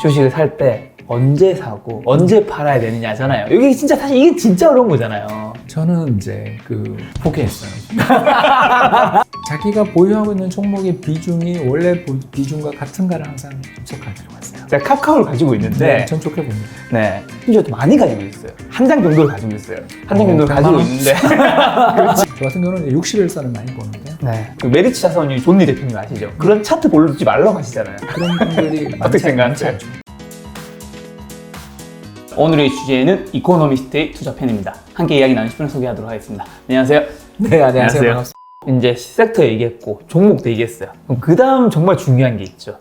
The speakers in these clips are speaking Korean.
주식을 살 때 언제 사고 언제 팔아야 되느냐잖아요. 이게 진짜 사실 이게 진짜 어려운 거잖아요. 저는 이제 포기했어요. 자기가 보유하고 있는 종목의 비중이 원래 비중과 같은가를 항상 체크할 필요가 있어요. 제가 카카오를 가지고 있는데 전 좋게 봅니다. 네, 심지어 또 많이 가지고 있어요. 한 장 정도를 가지고 있어요. 한 장 정도를 100만 가지고 원? 있는데 저 같은 경우는 60일선을 많이 보는데요. 네. 그 메리츠 자산운용 존니 대표님 아시죠? 그런 차트 보여주지 말라고 하시잖아요. 그런 분들이 어떻게 많지 생각하세요? 않죠. 오늘의 주제는 이코노미스트의 투자편입니다. 함께 이야기 나누실 분을 소개하도록 하겠습니다. 안녕하세요. 네, 안녕하세요. 반갑습니다. 이제 섹터 얘기했고 종목도 얘기했어요. 그럼 그 다음 정말 중요한 게 있죠.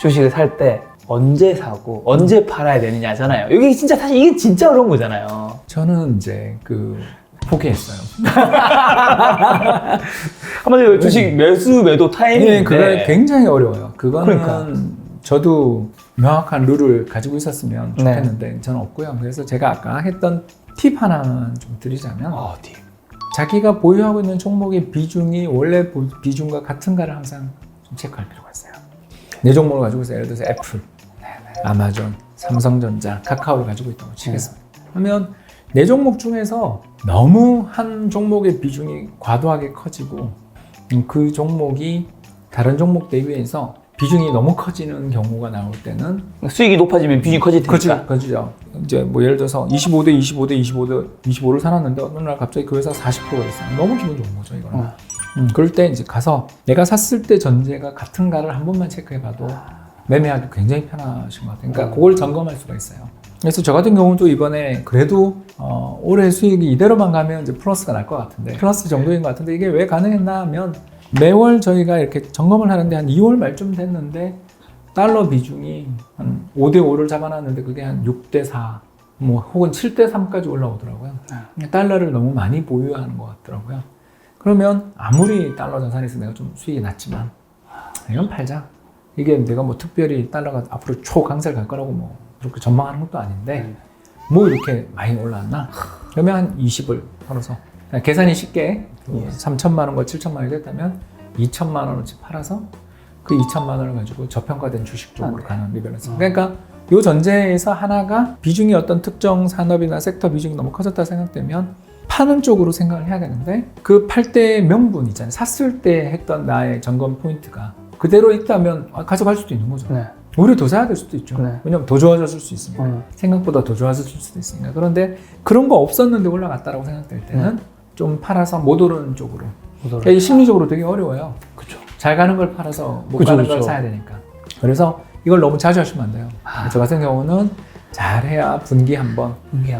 주식을 살 때 언제 사고 언제 팔아야 되느냐잖아요. 이게 진짜 사실 이게 진짜 어려운 거잖아요. 저는 이제 포기했어요. 한마디로 주식 매수 매도 타이밍인데 네, 그게 굉장히 어려워요. 그거는 그러니까. 저도 명확한 룰을 가지고 있었으면 좋겠는데 저는 없고요. 그래서 제가 아까 했던 팁 하나만 좀 드리자면 어디? 자기가 보유하고 있는 종목의 비중이 원래 비중과 같은가를 항상 좀 체크할 필요가 있어요. 내 종목을 가지고 있어요. 예를 들어서 애플, 아마존, 삼성전자, 카카오를 가지고 있다고 치겠습니다. 그러면 내 종목 중에서 너무 한 종목의 비중이 과도하게 커지고 그 종목이 다른 종목 대비해서 비중이 너무 커지는 경우가 나올 때는 수익이 높아지면 비중이 커질 테니까. 커지죠. 이제 뭐 예를 들어서 25대 25대 25를 사놨는데 어느 날 갑자기 그 회사 40%가 됐어요. 너무 기분 좋은 거죠, 이거는. 그럴 때 이제 가서 내가 샀을 때 전제가 같은가를 한 번만 체크해봐도 매매하기 굉장히 편하신 것 같아요. 그러니까 그걸 점검할 수가 있어요. 그래서 저 같은 경우도 이번에 그래도 올해 수익이 이대로만 가면 이제 플러스가 날 것 같은데 플러스 정도인 것 같은데 이게 왜 가능했나 하면 매월 저희가 이렇게 점검을 하는데 한 2월 말쯤 됐는데 달러 비중이 한 5대 5를 잡아놨는데 그게 한 6대 4 뭐 혹은 7대 3까지 올라오더라고요. 달러를 너무 많이 보유하는 것 같더라고요. 그러면 아무리 달러 자산에서 내가 좀 수익이 낮지만 이건 팔자. 이게 내가 뭐 특별히 달러가 앞으로 초강세를 갈 거라고 뭐 그렇게 전망하는 것도 아닌데 뭐 이렇게 많이 올라왔나? 그러면 한 20을 팔아서 계산이 쉽게 3천만 원과 7천만 원이 됐다면 2천만 원어치 팔아서 그 2천만 원을 가지고 저평가된 주식 쪽으로 가는 리밸런스. 그러니까 이 전제에서 하나가 비중이 어떤 특정 산업이나 섹터 비중이 너무 커졌다 생각되면 파는 쪽으로 생각을 해야 되는데 그 팔 때의 명분 있잖아요. 샀을 때 했던 나의 점검 포인트가 그대로 있다면 가져갈 수도 있는 거죠. 네. 오히려 더 사야 될 수도 있죠. 네. 왜냐면 더 좋아졌을 수 있으니까. 생각보다 더 좋아졌을 수도 있으니까. 그런데 그런 거 없었는데 올라갔다라고 생각될 때는 좀 팔아서 못 오르는 쪽으로. 그러니까 심리적으로 되게 어려워요. 그죠. 잘 가는 걸 팔아서 못 그쵸, 가는 걸 그쵸. 사야 되니까. 그래서 이걸 너무 자주 하시면 안 돼요. 저 같은 경우는 잘해야 분기 한 번. 분기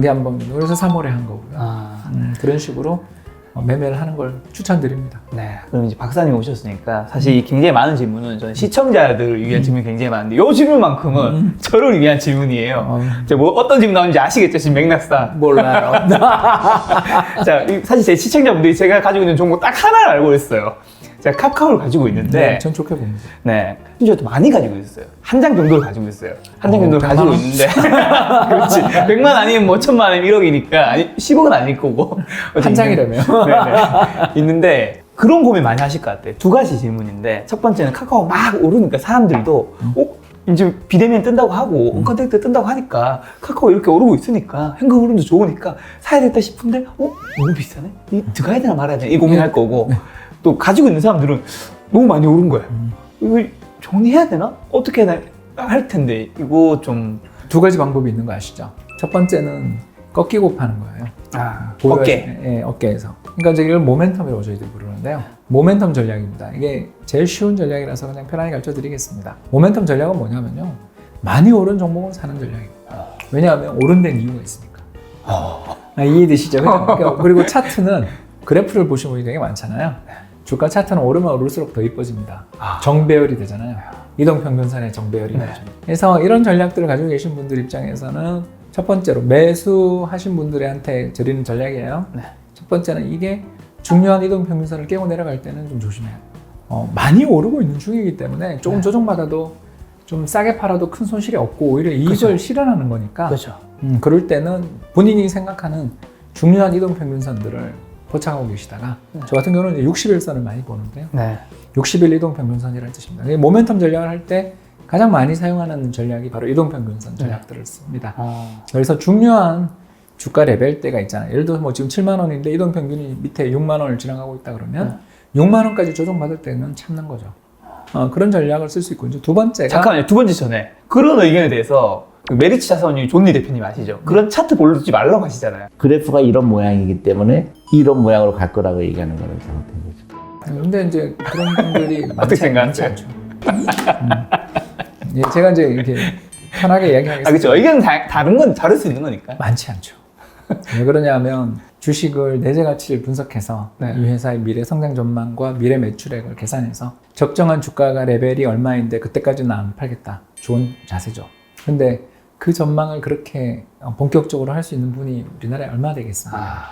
한 번. 그래서 3월에 한 거고요. 그런 식으로 매매를 하는 걸 추천드립니다. 네. 그럼 이제 박사님 오셨으니까 사실 이 굉장히 많은 질문은 저는 시청자들을 위한 질문이 굉장히 많은데 이 질문만큼은 저를 위한 질문이에요. 제가 뭐 어떤 질문 나오는지 아시겠죠? 지금 맥락상. 몰라요. 자, 사실 제 시청자분들이 제가 가지고 있는 종목 딱 하나를 알고 있어요. 제가 카카오를 가지고 있는데 네, 전 좋게 봅니다. 네. 심지어 또 많이 가지고 있어요. 한 장 정도를 가지고 있어요. 한 장 정도를 100만 가지고 원? 있는데. 그렇지. 100만 아니면 뭐 1000만 아니면 1억이니까. 아니, 10억은 아닐 거고. 한 장이라면. 네네. 있는데, 그런 고민 많이 하실 것 같아요. 두 가지 질문인데, 첫 번째는 카카오 막 오르니까 사람들도, 이제 비대면 뜬다고 하고, 온컨택트 뜬다고 하니까, 카카오 이렇게 오르고 있으니까, 현금 흐름도 좋으니까, 사야겠다 싶은데, 너무 비싸네? 이 들어가야 되나 말아야 되나? 이 고민할 거고, 또 가지고 있는 사람들은 너무 많이 오른 거야. 이걸 정리해야 되나? 어떻게 해야 할 텐데, 이거 좀. 두 가지 방법이 있는 거 아시죠? 첫 번째는 꺾이고 파는 거예요. 어깨. 예, 어깨에서. 그러니까 이제 이걸 모멘텀이라고 저희들이 부르는데요. 모멘텀 전략입니다. 이게 제일 쉬운 전략이라서 그냥 편하게 가르쳐 드리겠습니다. 모멘텀 전략은 뭐냐면요. 많이 오른 종목을 사는 전략입니다. 왜냐하면 오른 데는 이유가 있으니까. 이해되시죠? 그렇죠? 그리고 차트는 그래프를 보시면 분이 되게 많잖아요. 주가 차트는 오르면 오를수록 더 이뻐집니다. 정배열이 되잖아요. 이동평균선의 정배열이 되죠. 그래서 이런 전략들을 가지고 계신 분들 입장에서는 첫 번째로 매수하신 분들한테 드리는 전략이에요. 첫 번째는 이게 중요한 이동평균선을 깨고 내려갈 때는 좀 조심해요. 많이 오르고 있는 중이기 때문에 조금 조정받아도 좀 싸게 팔아도 큰 손실이 없고 오히려 이익을 실현하는 거니까 그럴 때는 본인이 생각하는 중요한 이동평균선들을 포착하고 계시다가 저 같은 경우는 60일선을 많이 보는데요. 60일 이동평균선이라는 뜻입니다. 모멘텀 전략을 할 때 가장 많이 사용하는 전략이 바로 이동평균선 전략들을 씁니다. 그래서 중요한 주가 레벨대가 있잖아요. 예를 들어서 뭐 지금 7만 원인데 이동평균이 밑에 6만 원을 지나가고 있다 그러면 6만 원까지 조정받을 때는 참는 거죠. 그런 전략을 쓸 수 있고, 이제 두 번째가 잠깐만요. 두 번째 전에 그런 의견에 대해서 그 메리츠 자산운용 존니 대표님 아시죠? 그런 차트 보여주지 말라고 하시잖아요. 그래프가 이런 모양이기 때문에 이런 모양으로 갈 거라고 얘기하는 거는 잘못된 거죠. 근데 이제 그런 분들이 어떻게 많지 생각하세요? 않죠. 예, 제가 이제 이렇게 편하게 이야기하겠습니다. 그렇죠. 의견은 다른 건 다를 수 있는 거니까. 많지 않죠. 왜 그러냐면 주식을 내재 가치를 분석해서 네. 이 회사의 미래 성장 전망과 미래 매출액을 계산해서 적정한 주가가 레벨이 얼마인데 그때까지는 안 팔겠다. 좋은 자세죠. 근데 그 전망을 그렇게 본격적으로 할 수 있는 분이 우리나라에 얼마나 되겠습니까?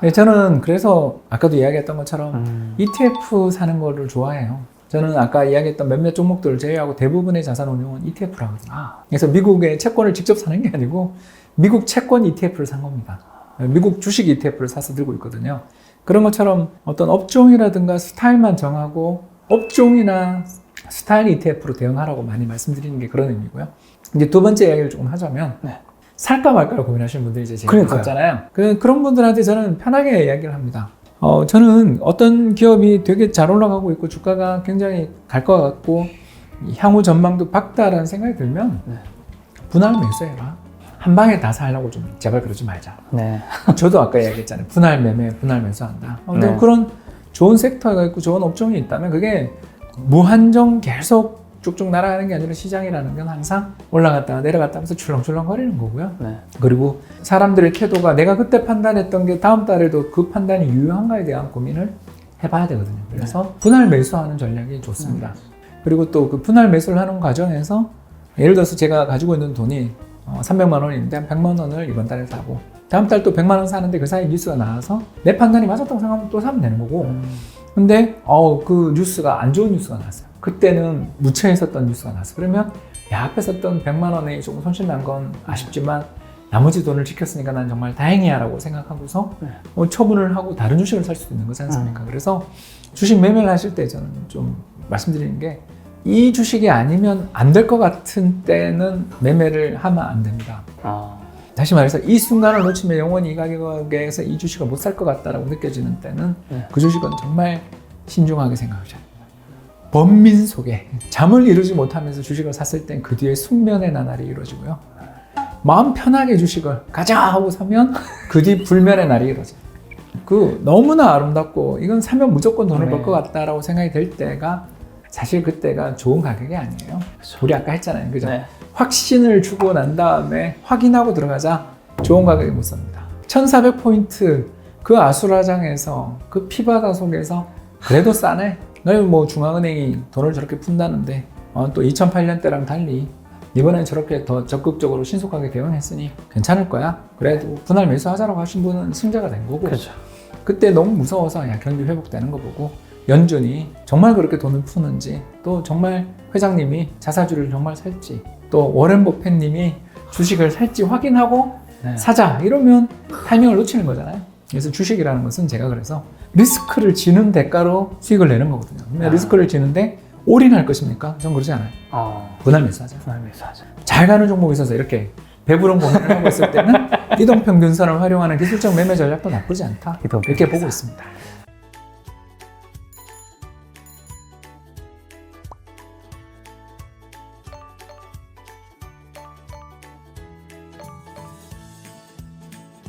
네, 저는 그래서 아까도 이야기했던 것처럼 ETF 사는 거를 좋아해요. 저는 아까 이야기했던 몇몇 종목들을 제외하고 대부분의 자산 운용은 ETF를 하거든요. 그래서 미국의 채권을 직접 사는 게 아니고 미국 채권 ETF를 산 겁니다. 미국 주식 ETF를 사서 들고 있거든요. 그런 것처럼 어떤 업종이라든가 스타일만 정하고 업종이나 스타일 ETF로 대응하라고 많이 말씀드리는 게 그런 의미고요. 이제 두 번째 이야기를 조금 하자면 살까 말까를 고민하시는 분들이 이제 제일 있었잖아요. 그런 분들한테 저는 편하게 이야기를 합니다. 저는 어떤 기업이 되게 잘 올라가고 있고 주가가 굉장히 갈 것 같고 향후 전망도 밝다라는 생각이 들면 분할 매수해라. 한 방에 다 사려고 좀 제발 그러지 말자. 네. 저도 아까 이야기했잖아요. 분할 매매, 분할 매수한다. 근데 네. 그런 좋은 섹터가 있고 좋은 업종이 있다면 그게 무한정 계속 쭉쭉 날아가는 게 아니라 시장이라는 건 항상 올라갔다가 내려갔다 하면서 출렁출렁 거리는 거고요. 네. 그리고 사람들의 태도가 내가 그때 판단했던 게 다음 달에도 그 판단이 유효한가에 대한 고민을 해봐야 되거든요. 그래서 분할 매수하는 전략이 좋습니다. 그리고 또 그 분할 매수를 하는 과정에서 예를 들어서 제가 가지고 있는 돈이 300만 원인데 한 100만 원을 이번 달에 사고 다음 달 또 100만 원 사는데 그 사이에 뉴스가 나와서 내 판단이 맞았다고 생각하면 또 사면 되는 거고 근데 그 뉴스가 안 좋은 뉴스가 나왔어요. 그때는 묻혀 있었던 뉴스가 나왔어요. 그러면 야, 앞에 썼던 100만 원에 조금 손실 난 건 아쉽지만 나머지 돈을 지켰으니까 난 정말 다행이야 라고 생각하고서 처분을 하고 다른 주식을 살 수도 있는 거지 않습니까? 그래서 주식 매매를 하실 때 저는 좀 말씀드리는 게 이 주식이 아니면 안 될 것 같은 때는 매매를 하면 안 됩니다. 다시 말해서 이 순간을 놓치면 영원히 이 가격에서 이 주식을 못 살 것 같다라고 느껴지는 때는 그 주식은 정말 신중하게 생각하셔야 됩니다. 번민 속에 잠을 이루지 못하면서 주식을 샀을 땐 그 뒤에 숙면의 나날이 이루어지고요. 마음 편하게 주식을 가자 하고 사면 그 뒤 불면의 날이 이루어져요. 너무나 아름답고 이건 사면 무조건 돈을 벌 것 같다라고 생각이 될 때가 사실 그때가 좋은 가격이 아니에요. 우리 아까 했잖아요. 그죠? 네. 확신을 주고 난 다음에 확인하고 들어가자 좋은 가격에 못 삽니다. 1400포인트 그 아수라장에서 그 피바다 속에서 그래도 싸네. 뭐 중앙은행이 돈을 저렇게 푼다는데 또 2008년 때랑 달리 이번엔 저렇게 더 적극적으로 신속하게 대응했으니 괜찮을 거야. 그래도 분할 매수하자라고 하신 분은 승자가 된 거고 그렇죠. 그때 너무 무서워서 경기 회복되는 거 보고 연준이 정말 그렇게 돈을 푸는지 또 정말 회장님이 자사주를 정말 살지 또 워렌 버핏님이 주식을 살지 확인하고 사자 이러면 타이밍을 놓치는 거잖아요. 그래서 주식이라는 것은 제가 그래서 리스크를 지는 대가로 수익을 내는 거거든요. 리스크를 지는데 올인할 것입니까? 전 그러지 않아요. 분할 매수하자. 잘 가는 종목에 있어서 이렇게 배부른 고민을 하고 있을 때는 이동평균선을 활용하는 기술적 매매 전략도 나쁘지 않다. 이렇게 보고 있습니다.